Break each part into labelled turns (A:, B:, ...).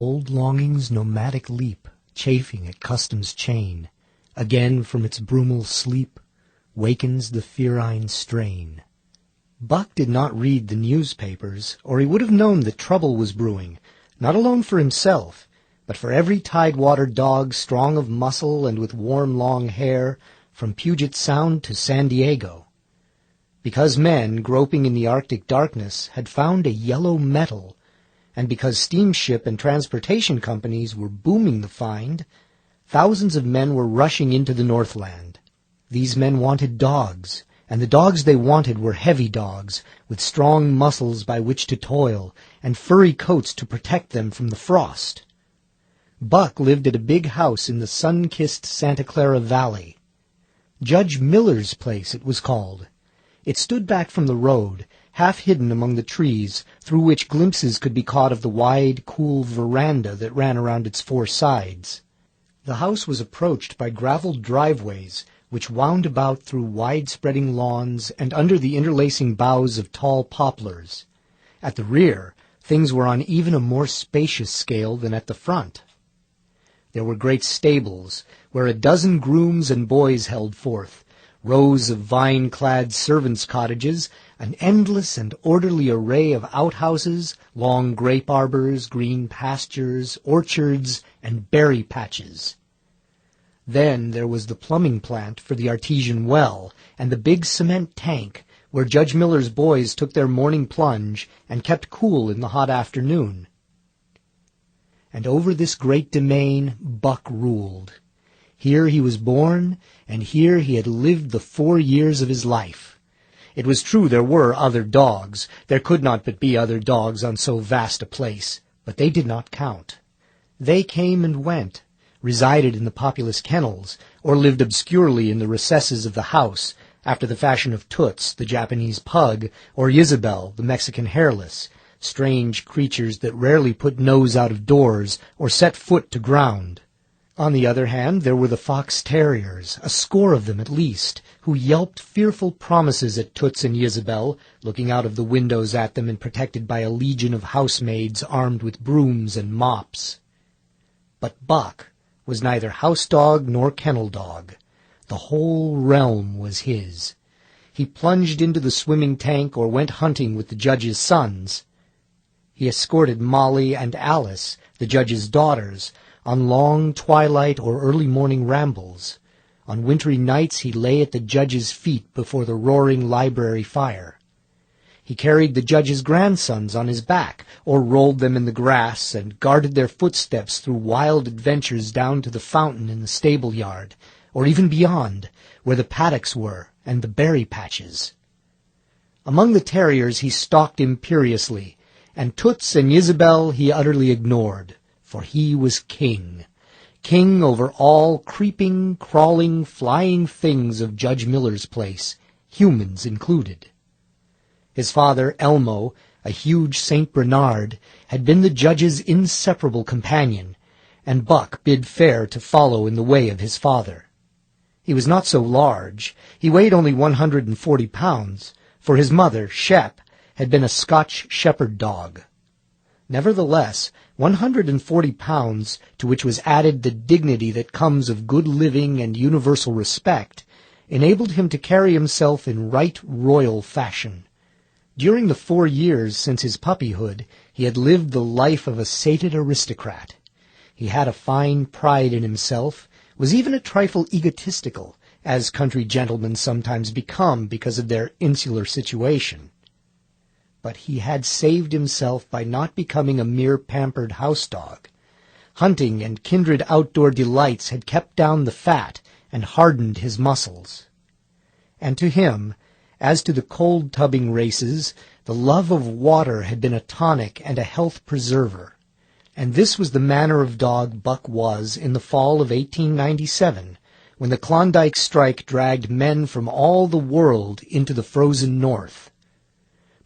A: Old longing's nomadic leap, chafing at custom's chain, again from its brumal sleep wakens the ferine strain. Buck did not read the newspapers, or he would have known that trouble was brewing, not alone for himself, but for every Tidewater dog strong of muscle and with warm long hair, from Puget Sound to San Diego. Because men, groping in the Arctic darkness, had found a yellow metal, and because steamship and transportation companies were booming the find, thousands of men were rushing into the Northland. These men wanted dogs, and the dogs they wanted were heavy dogs, with strong muscles by which to toil, and furry coats to protect them from the frost. Buck lived at a big house in the sun-kissed Santa Clara Valley. Judge Miller's place, it was called. It stood back from the road, half hidden among the trees, through which glimpses could be caught of the wide, cool veranda that ran around its four sides. The house was approached by gravelled driveways, which wound about through wide-spreading lawns and under the interlacing boughs of tall poplars. At the rear, things were on even a more spacious scale than at the front. There were great stables, where a dozen grooms and boys held forth, rows of vine-clad servants' cottages, an endless and orderly array of outhouses, long grape arbors, green pastures, orchards, and berry patches. Then there was the plumbing plant for the artesian well, and the big cement tank, where Judge Miller's boys took their morning plunge and kept cool in the hot afternoon. And over this great domain Buck ruled. Here he was born, and here he had lived the 4 years of his life. It was true there were other dogs. There could not but be other dogs on so vast a place, but they did not count. They came and went, resided in the populous kennels, or lived obscurely in the recesses of the house, after the fashion of Toots, the Japanese pug, or Isabel, the Mexican hairless, strange creatures that rarely put nose out of doors or set foot to ground. On the other hand, there were the fox terriers, a score of them at least, who yelped fearful promises at Toots and Isabel, looking out of the windows at them and protected by a legion of housemaids armed with brooms and mops. But Buck was neither house dog nor kennel dog. The whole realm was his. He plunged into the swimming tank or went hunting with the judge's sons. He escorted Molly and Alice, the judge's daughters, on long twilight or early morning rambles. On wintry nights he lay at the judge's feet before the roaring library fire. He carried the judge's grandsons on his back, or rolled them in the grass, and guarded their footsteps through wild adventures down to the fountain in the stable yard, or even beyond, where the paddocks were, and the berry patches. Among the terriers he stalked imperiously, and Toots and Isabel he utterly ignored, for he was king. King over all creeping, crawling, flying things of Judge Miller's place, humans included. His father, Elmo, a huge St. Bernard, had been the judge's inseparable companion, and Buck bid fair to follow in the way of his father. He was not so large. He weighed only 140 pounds, for his mother, Shep, had been a Scotch shepherd dog. Nevertheless, 140 pounds, to which was added the dignity that comes of good living and universal respect, enabled him to carry himself in right royal fashion. During the 4 years since his puppyhood, he had lived the life of a sated aristocrat. He had a fine pride in himself, was even a trifle egotistical, as country gentlemen sometimes become because of their insular situation. But he had saved himself by not becoming a mere pampered house dog. Hunting and kindred outdoor delights had kept down the fat and hardened his muscles. And to him, as to the cold-tubbing races, the love of water had been a tonic and a health preserver. And this was the manner of dog Buck was in the fall of 1897, when the Klondike strike dragged men from all the world into the frozen north.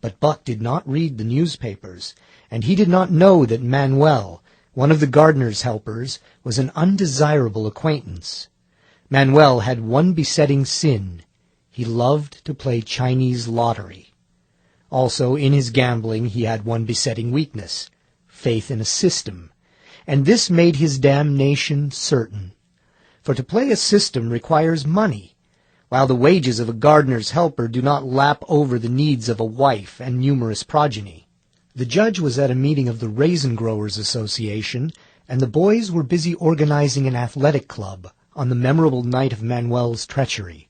A: But Buck did not read the newspapers, and he did not know that Manuel, one of the gardener's helpers, was an undesirable acquaintance. Manuel had one besetting sin. He loved to play Chinese lottery. Also, in his gambling, he had one besetting weakness: faith in a system. and this made his damnation certain. For to play a system requires money, while the wages of a gardener's helper do not lap over the needs of a wife and numerous progeny. The judge was at a meeting of the Raisin Growers Association, and the boys were busy organizing an athletic club on the memorable night of Manuel's treachery.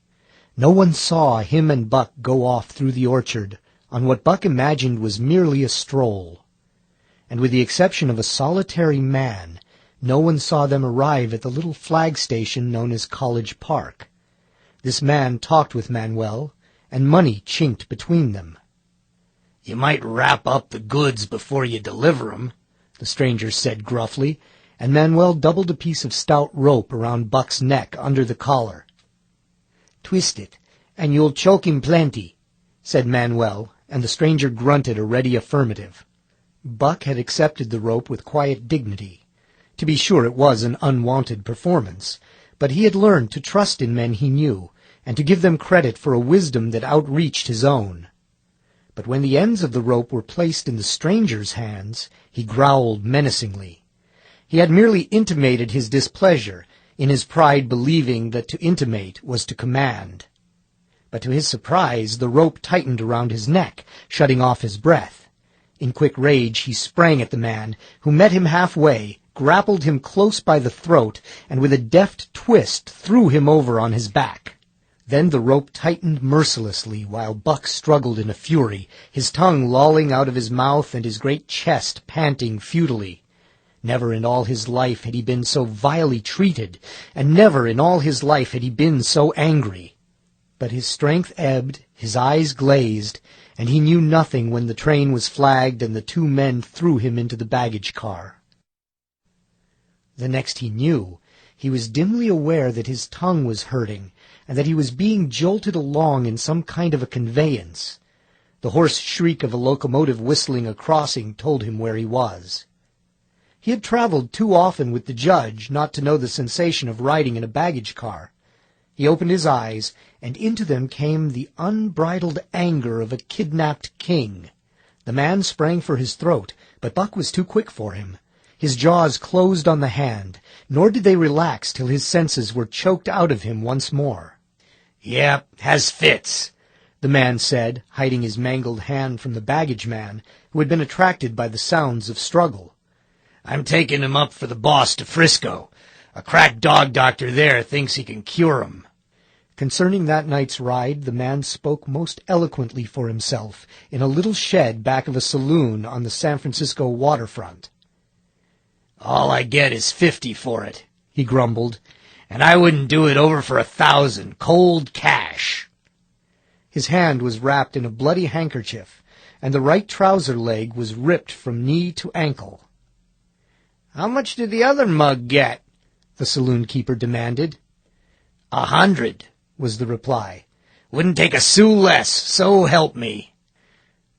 A: No one saw him and Buck go off through the orchard on what Buck imagined was merely a stroll. And with the exception of a solitary man, no one saw them arrive at the little flag station known as College Park. This man talked with Manuel, and money chinked between them. "You might wrap up the goods before you deliver 'em," the stranger said gruffly, and Manuel doubled a piece of stout rope around Buck's neck under the collar. "Twist it, and you'll choke him plenty," said Manuel, and the stranger grunted a ready affirmative. Buck had accepted the rope with quiet dignity. To be sure, it was an unwonted performance, but he had learned to trust in men he knew, and to give them credit for a wisdom that outreached his own. But when the ends of the rope were placed in the stranger's hands, he growled menacingly. He had merely intimated his displeasure, in his pride believing that to intimate was to command. But to his surprise, the rope tightened around his neck, shutting off his breath. In quick rage, he sprang at the man, who met him halfway, grappled him close by the throat, and with a deft twist threw him over on his back. Then the rope tightened mercilessly while Buck struggled in a fury, his tongue lolling out of his mouth and his great chest panting futilely. Never in all his life had he been so vilely treated, and never in all his life had he been so angry. But his strength ebbed, his eyes glazed, and he knew nothing when the train was flagged and the two men threw him into the baggage car. The next he knew, he was dimly aware that his tongue was hurting, and that he was being jolted along in some kind of a conveyance. The hoarse shriek of a locomotive whistling a crossing told him where he was. He had traveled too often with the judge not to know the sensation of riding in a baggage car. He opened his eyes, and into them came the unbridled anger of a kidnapped king. The man sprang for his throat, but Buck was too quick for him. His jaws closed on the hand, nor did they relax till his senses were choked out of him once more. "Yep, has fits," the man said, hiding his mangled hand from the baggage man, who had been attracted by the sounds of struggle. "I'm taking him up for the boss to Frisco. A crack dog doctor there thinks he can cure him." Concerning that night's ride, the man spoke most eloquently for himself in a little shed back of a saloon on the San Francisco waterfront. "All I get is 50 for it," he grumbled, "and I wouldn't do it over for 1,000, cold cash." His hand was wrapped in a bloody handkerchief, and the right trouser leg was ripped from knee to ankle. "How much did the other mug get?" the saloon keeper demanded. 100, was the reply. "Wouldn't take a sou less, so help me."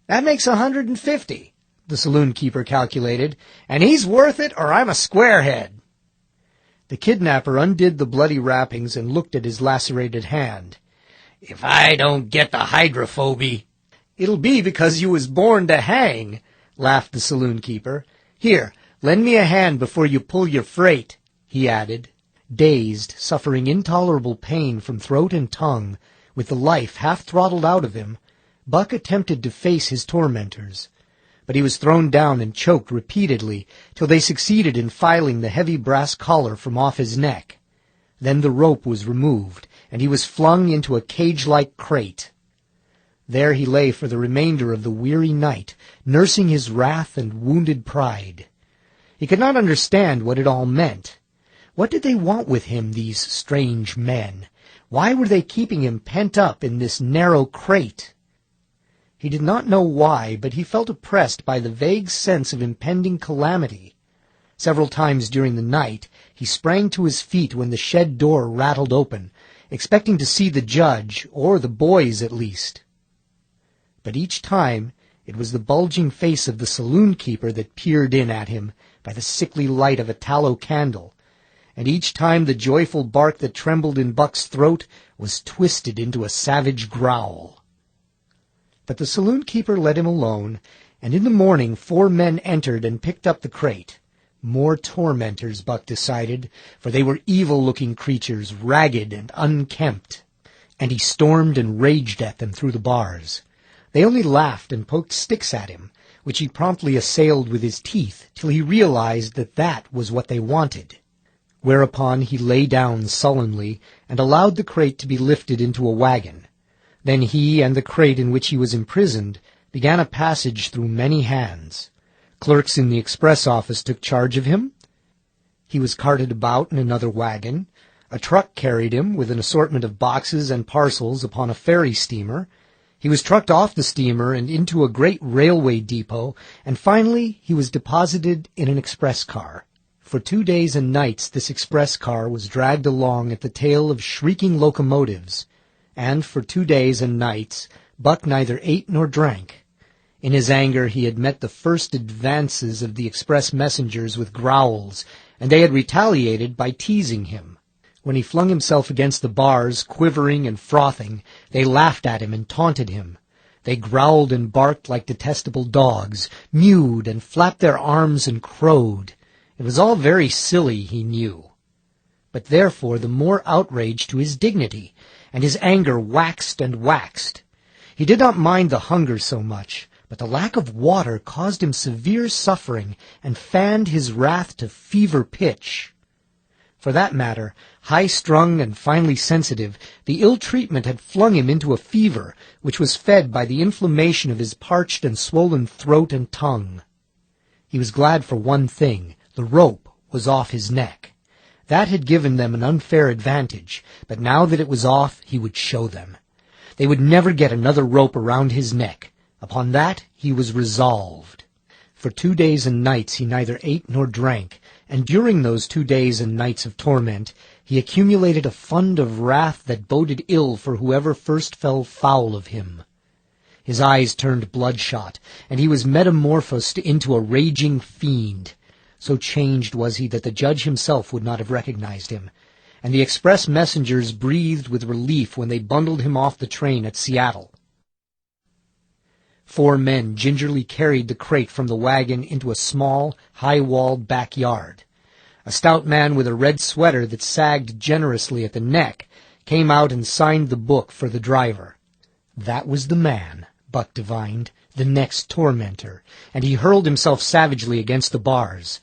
A: "That makes 150, the saloon keeper calculated, "and he's worth it or I'm a squarehead." The kidnapper undid the bloody wrappings and looked at his lacerated hand. "If I don't get the hydrophoby—" "It'll be because you was born to hang," laughed the saloon keeper. "Here, lend me a hand before you pull your freight," he added. Dazed, suffering intolerable pain from throat and tongue, with the life half throttled out of him, Buck attempted to face his tormentors. But he was thrown down and choked repeatedly till they succeeded in filing the heavy brass collar from off his neck. Then the rope was removed, and he was flung into a cage-like crate. There he lay for the remainder of the weary night, nursing his wrath and wounded pride. He could not understand what it all meant. What did they want with him, these strange men? Why were they keeping him pent up in this narrow crate? He did not know why, but he felt oppressed by the vague sense of impending calamity. Several times during the night he sprang to his feet when the shed door rattled open, expecting to see the judge, or the boys at least. But each time it was the bulging face of the saloon keeper that peered in at him by the sickly light of a tallow candle, and each time the joyful bark that trembled in Buck's throat was twisted into a savage growl. But the saloon keeper let him alone, and in the morning 4 men entered and picked up the crate. More tormentors, Buck decided, for they were evil-looking creatures, ragged and unkempt, and he stormed and raged at them through the bars. They only laughed and poked sticks at him, which he promptly assailed with his teeth till he realized that that was what they wanted. Whereupon he lay down sullenly and allowed the crate to be lifted into a wagon. Then he and the crate in which he was imprisoned began a passage through many hands. Clerks in the express office took charge of him. He was carted about in another wagon. A truck carried him with an assortment of boxes and parcels upon a ferry steamer. He was trucked off the steamer and into a great railway depot, and finally he was deposited in an express car. For 2 days and nights this express car was dragged along at the tail of shrieking locomotives, and for 2 days and nights Buck neither ate nor drank. In his anger he had met the first advances of the express messengers with growls, and they had retaliated by teasing him. When he flung himself against the bars, quivering and frothing, they laughed at him and taunted him. They growled and barked like detestable dogs, mewed and flapped their arms and crowed. It was all very silly, he knew. But therefore the more outrage to his dignity, and his anger waxed and waxed. He did not mind the hunger so much, but the lack of water caused him severe suffering and fanned his wrath to fever pitch. For that matter, high-strung and finely sensitive, the ill-treatment had flung him into a fever, which was fed by the inflammation of his parched and swollen throat and tongue. He was glad for one thing: the rope was off his neck. That had given them an unfair advantage, but now that it was off, he would show them. They would never get another rope around his neck. Upon that he was resolved. For 2 days and nights he neither ate nor drank, and during those 2 days and nights of torment he accumulated a fund of wrath that boded ill for whoever first fell foul of him. His eyes turned bloodshot, and he was metamorphosed into a raging fiend. So changed was he that the judge himself would not have recognized him, and the express messengers breathed with relief when they bundled him off the train at Seattle. 4 men gingerly carried the crate from the wagon into a small, high-walled backyard. A stout man with a red sweater that sagged generously at the neck came out and signed the book for the driver. That was the man, Buck divined, the next tormentor, and he hurled himself savagely against the bars.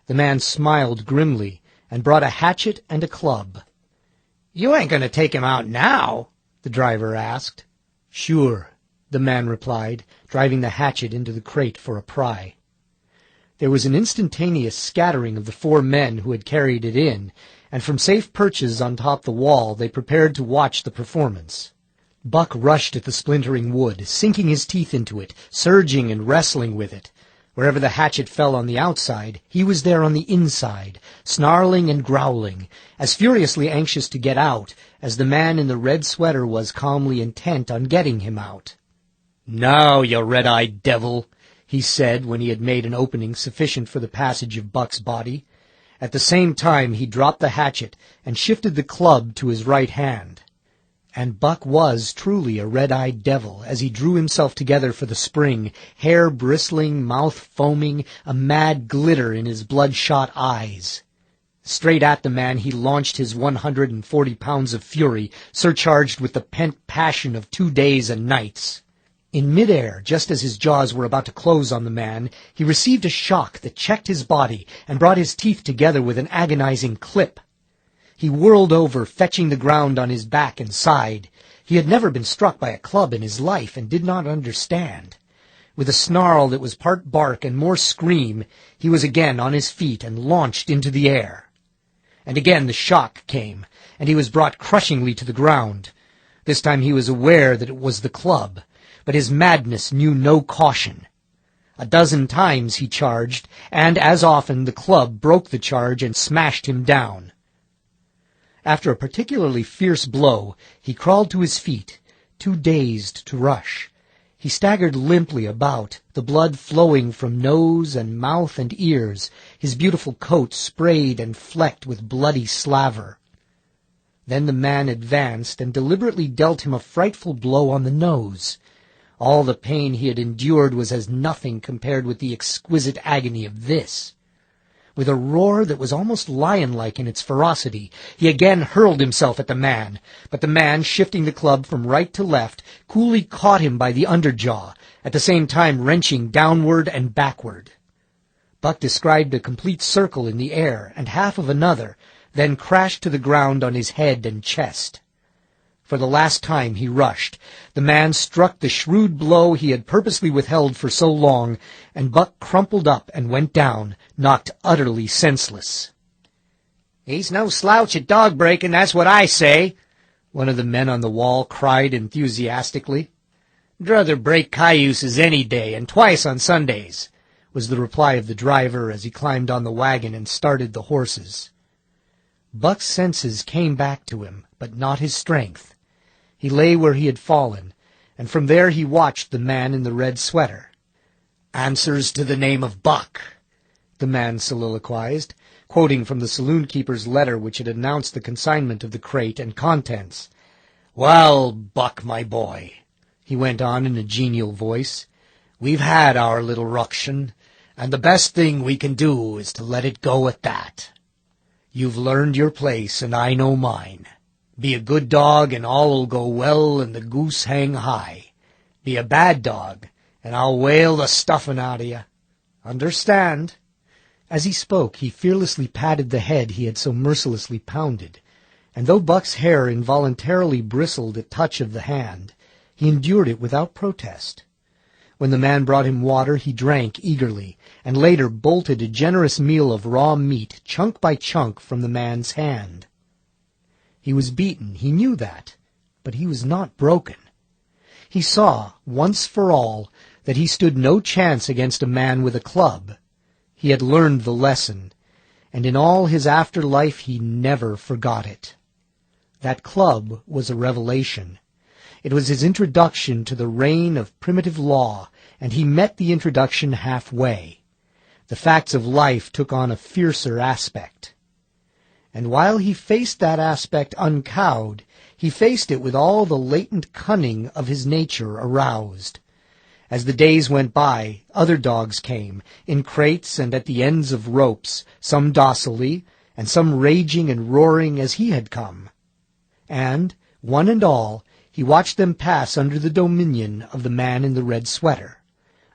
A: The man smiled grimly and brought a hatchet and a club. "You ain't going to take him out now?" the driver asked. "Sure," the man replied, driving the hatchet into the crate for a pry. There was an instantaneous scattering of the 4 men who had carried it in, and from safe perches on top the wall they prepared to watch the performance. Buck rushed at the splintering wood, sinking his teeth into it, surging and wrestling with it. Wherever the hatchet fell on the outside, he was there on the inside, snarling and growling, as furiously anxious to get out as the man in the red sweater was calmly intent on getting him out. "Now, you red-eyed devil," he said when he had made an opening sufficient for the passage of Buck's body. At the same time he dropped the hatchet and shifted the club to his right hand. And Buck was truly a red-eyed devil as he drew himself together for the spring, hair bristling, mouth foaming, a mad glitter in his bloodshot eyes. Straight at the man he launched his 140 pounds of fury, surcharged with the pent passion of 2 days and nights. In midair, just as his jaws were about to close on the man, he received a shock that checked his body and brought his teeth together with an agonizing clip. He whirled over, fetching the ground on his back and side. He had never been struck by a club in his life and did not understand. With a snarl that was part bark and more scream, he was again on his feet and launched into the air. And again the shock came, and he was brought crushingly to the ground. This time he was aware that it was the club, but his madness knew no caution. A dozen times he charged, and as often the club broke the charge and smashed him down. After a particularly fierce blow, he crawled to his feet, too dazed to rush. He staggered limply about, the blood flowing from nose and mouth and ears, his beautiful coat sprayed and flecked with bloody slaver. Then the man advanced and deliberately dealt him a frightful blow on the nose. All the pain he had endured was as nothing compared with the exquisite agony of this. With a roar that was almost lion-like in its ferocity, he again hurled himself at the man, but the man, shifting the club from right to left, coolly caught him by the underjaw, at the same time wrenching downward and backward. Buck described a complete circle in the air and half of another, then crashed to the ground on his head and chest. For the last time he rushed. The man struck the shrewd blow he had purposely withheld for so long, and Buck crumpled up and went down, knocked utterly senseless. "He's no slouch at dog-breaking, that's what I say," one of the men on the wall cried enthusiastically. "Druther break cayuses any day, and twice on Sundays," was the reply of the driver as he climbed on the wagon and started the horses. Buck's senses came back to him, but not his strength. He lay where he had fallen, and from there he watched the man in the red sweater. "Answers to the name of Buck," the man soliloquized, quoting from the saloon-keeper's letter which had announced the consignment of the crate and contents. "Well, Buck, my boy," he went on in a genial voice, "we've had our little ruction, and the best thing we can do is to let it go at that. You've learned your place, and I know mine. Be a good dog, and all'll go well, and the goose hang high. Be a bad dog, and I'll whale the stuffin' out of you. Understand?" As he spoke, he fearlessly patted the head he had so mercilessly pounded, and though Buck's hair involuntarily bristled at touch of the hand, he endured it without protest. When the man brought him water, he drank eagerly, and later bolted a generous meal of raw meat, chunk by chunk, from the man's hand. He was beaten, he knew that, but he was not broken. He saw, once for all, that he stood no chance against a man with a club. He had learned the lesson, and in all his after-life he never forgot it. That club was a revelation. It was his introduction to the reign of primitive law, and he met the introduction halfway. The facts of life took on a fiercer aspect. And while he faced that aspect uncowed, he faced it with all the latent cunning of his nature aroused. As the days went by, other dogs came, in crates and at the ends of ropes, some docilely, and some raging and roaring as he had come. And, one and all, he watched them pass under the dominion of the man in the red sweater.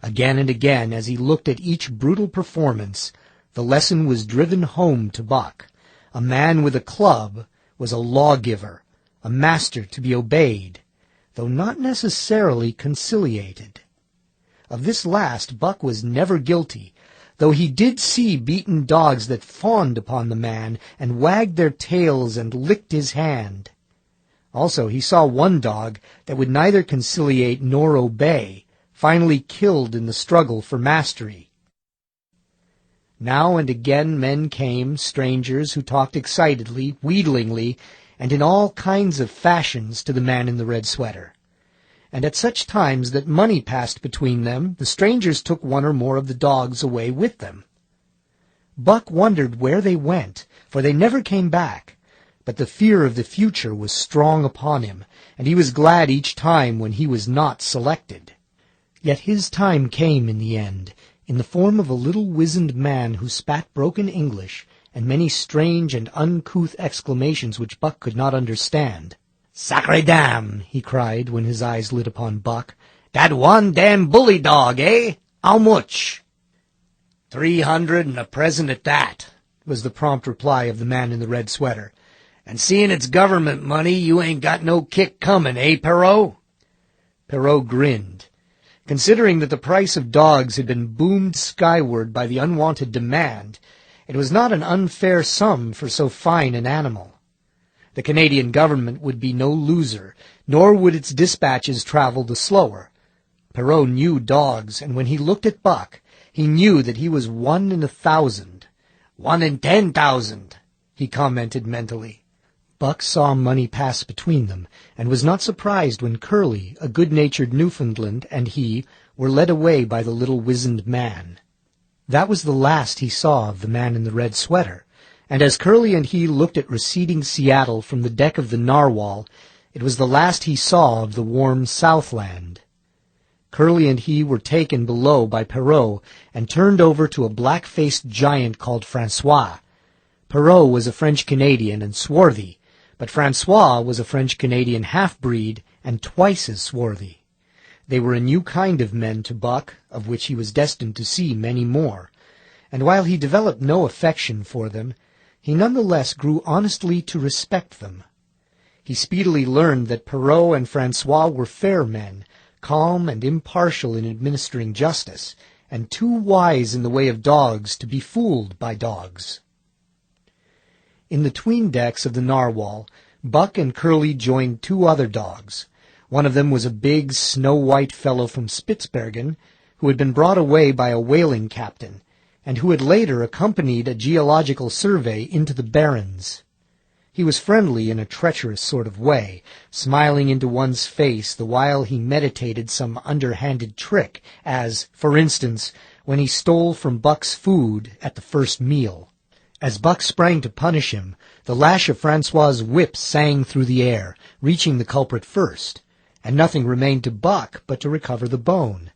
A: Again and again, as he looked at each brutal performance, the lesson was driven home to Buck. A man with a club was a lawgiver, a master to be obeyed, though not necessarily conciliated. Of this last Buck was never guilty, though he did see beaten dogs that fawned upon the man and wagged their tails and licked his hand. Also he saw one dog that would neither conciliate nor obey, finally killed in the struggle for mastery. Now and again men came, strangers who talked excitedly, wheedlingly, and in all kinds of fashions to the man in the red sweater. And at such times that money passed between them, the strangers took one or more of the dogs away with them. Buck wondered where they went, for they never came back, but the fear of the future was strong upon him, and he was glad each time when he was not selected. Yet his time came in the end, in the form of a little wizened man who spat broken English and many strange and uncouth exclamations which Buck could not understand. "Sacre dam!" he cried when his eyes lit upon Buck. "Dat one damn bully dog, eh? How much?" "300 and a present at that," was the prompt reply of the man in the red sweater. "And seeing it's government money, you ain't got no kick coming, eh, Perrault?" Perrault grinned. Considering that the price of dogs had been boomed skyward by the unwanted demand, it was not an unfair sum for so fine an animal. The Canadian government would be no loser, nor would its dispatches travel the slower. Perrault knew dogs, and when he looked at Buck, he knew that he was 1 in 1,000. 1 in 10,000, he commented mentally. Buck saw money pass between them, and was not surprised when Curly, a good-natured Newfoundland, and he were led away by the little wizened man. That was the last he saw of the man in the red sweater, and as Curly and he looked at receding Seattle from the deck of the Narwhal, it was the last he saw of the warm Southland. Curly and he were taken below by Perrault and turned over to a black-faced giant called Francois. Perrault was a French-Canadian and swarthy, but Francois was a French-Canadian half-breed and twice as swarthy. They were a new kind of men to Buck, of which he was destined to see many more, and while he developed no affection for them, he nonetheless grew honestly to respect them. He speedily learned that Perrault and Francois were fair men, calm and impartial in administering justice, and too wise in the way of dogs to be fooled by dogs. In the 'tween decks of the Narwhal, Buck and Curly joined two other dogs. One of them was a big, snow-white fellow from Spitzbergen, who had been brought away by a whaling captain, and who had later accompanied a geological survey into the Barrens. He was friendly in a treacherous sort of way, smiling into one's face the while he meditated some underhanded trick, as, for instance, when he stole from Buck's food at the first meal. As Buck sprang to punish him, the lash of Francois's whip sang through the air, reaching the culprit first, and nothing remained to Buck but to recover the bone.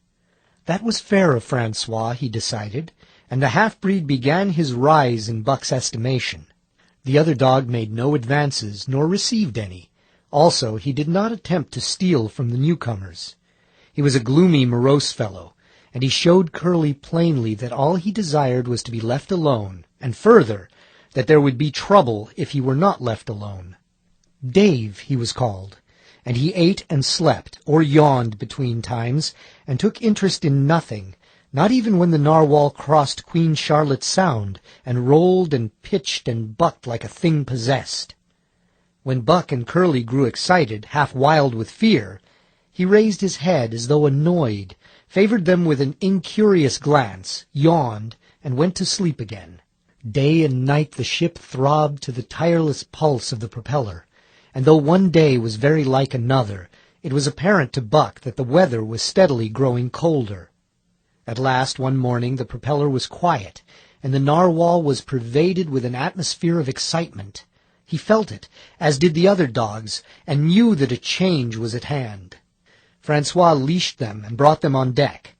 A: That was fair of Francois, he decided, and the half-breed began his rise in Buck's estimation. The other dog made no advances, nor received any. Also, he did not attempt to steal from the newcomers. He was a gloomy, morose fellow, and he showed Curly plainly that all he desired was to be left alone, and further, that there would be trouble if he were not left alone. Dave, he was called, and he ate and slept, or yawned between times, and took interest in nothing, not even when the Narwhal crossed Queen Charlotte Sound, and rolled and pitched and bucked like a thing possessed. When Buck and Curly grew excited, half wild with fear, he raised his head as though annoyed, favored them with an incurious glance, yawned, and went to sleep again. Day and night the ship throbbed to the tireless pulse of the propeller, and though one day was very like another, it was apparent to Buck that the weather was steadily growing colder. At last, one morning, the propeller was quiet, and the Narwhal was pervaded with an atmosphere of excitement. He felt it, as did the other dogs, and knew that a change was at hand. Francois leashed them and brought them on deck.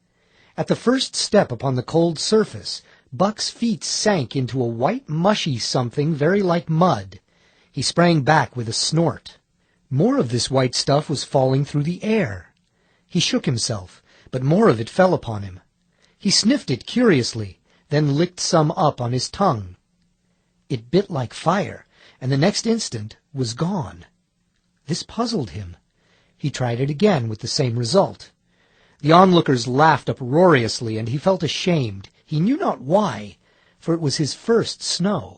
A: At the first step upon the cold surface, Buck's feet sank into a white mushy something very like mud. He sprang back with a snort. More of this white stuff was falling through the air. He shook himself, but more of it fell upon him. He sniffed it curiously, then licked some up on his tongue. It bit like fire, and the next instant was gone. This puzzled him. He tried it again with the same result. The onlookers laughed uproariously, and he felt ashamed. He knew not why, for it was his first snow.